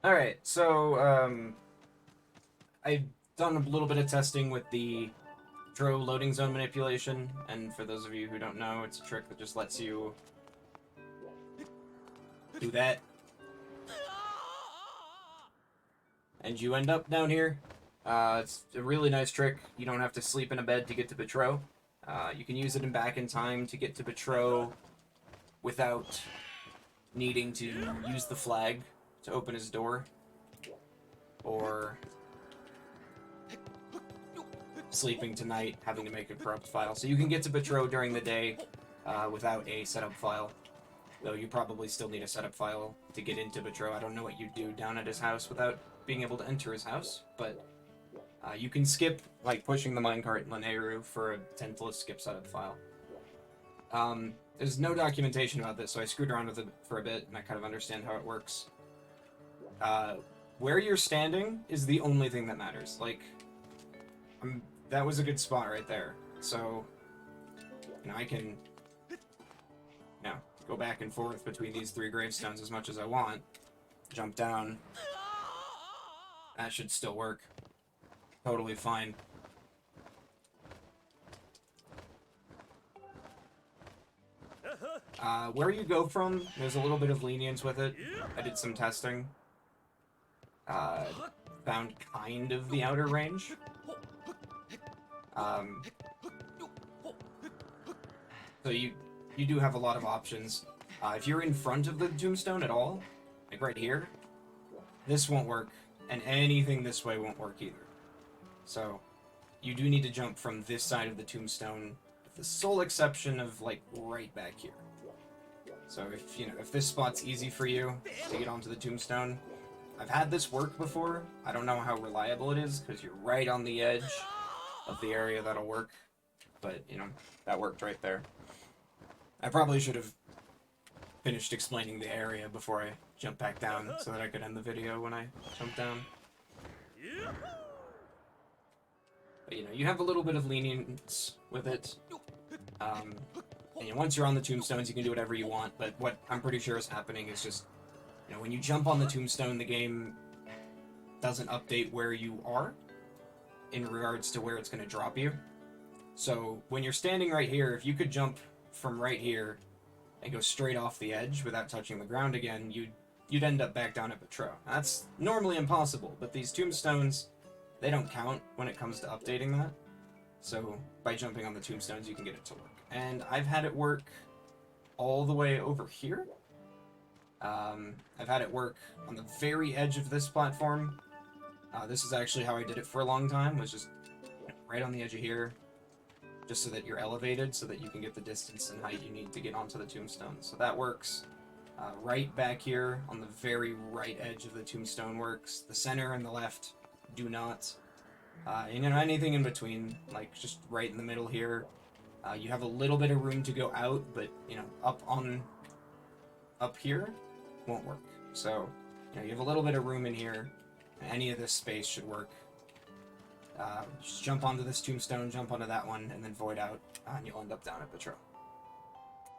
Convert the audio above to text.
Alright, so, I've done a little bit of testing with the Dro loading zone manipulation, and for those of you who don't know, it's a trick that just lets you do that, and you end up down here. It's a really nice trick. You don't have to sleep in a bed to get to Betro. You can use it back in time to get to Betro without needing to use the flag to open his door, or sleeping tonight, having to make a corrupt file. So you can get to Betro during the day without a setup file, though you probably still need a setup file to get into Betro. I don't know what you do down at his house without being able to enter his house, but you can skip, like, pushing the minecart in Lmao for a 10+ skip setup file. There's no documentation about this, so I screwed around with it for a bit, and I kind of understand how it works. Where you're standing is the only thing that matters. Like, that was a good spot right there. So, I can, go back and forth between these 3 gravestones as much as I want. Jump down. That should still work. Totally fine. Where you go from, there's a little bit of lenience with it. I did some testing. Found kind of the outer range. So you do have a lot of options. If you're in front of the tombstone at all, like right here, this won't work, and anything this way won't work either. So you do need to jump from this side of the tombstone, with the sole exception of, like, right back here. So if this spot's easy for you to get onto the tombstone, I've had this work before. I don't know how reliable it is, because you're right on the edge of the area that'll work. But, that worked right there. I probably should have finished explaining the area before I jumped back down, so that I could end the video when I jumped down. But, you have a little bit of lenience with it. And once you're on the tombstones, you can do whatever you want, but what I'm pretty sure is happening is just, when you jump on the tombstone, the game doesn't update where you are in regards to where it's going to drop you. So when you're standing right here, if you could jump from right here and go straight off the edge without touching the ground again, you'd end up back down at Betro. That's normally impossible, but these tombstones, they don't count when it comes to updating that. So by jumping on the tombstones, you can get it to work. And I've had it work all the way over here. I've had it work on the very edge of this platform. This is actually how I did it for a long time, was just right on the edge of here, just so that you're elevated, so that you can get the distance and height you need to get onto the tombstone. So that works. Right back here on the very right edge of the tombstone works. The center and the left do not. Anything in between, like just right in the middle here. You have a little bit of room to go out, but, up here won't work. So, you have a little bit of room in here. Any of this space should work. Just jump onto this tombstone, jump onto that one, and then void out, and you'll end up down at Betro.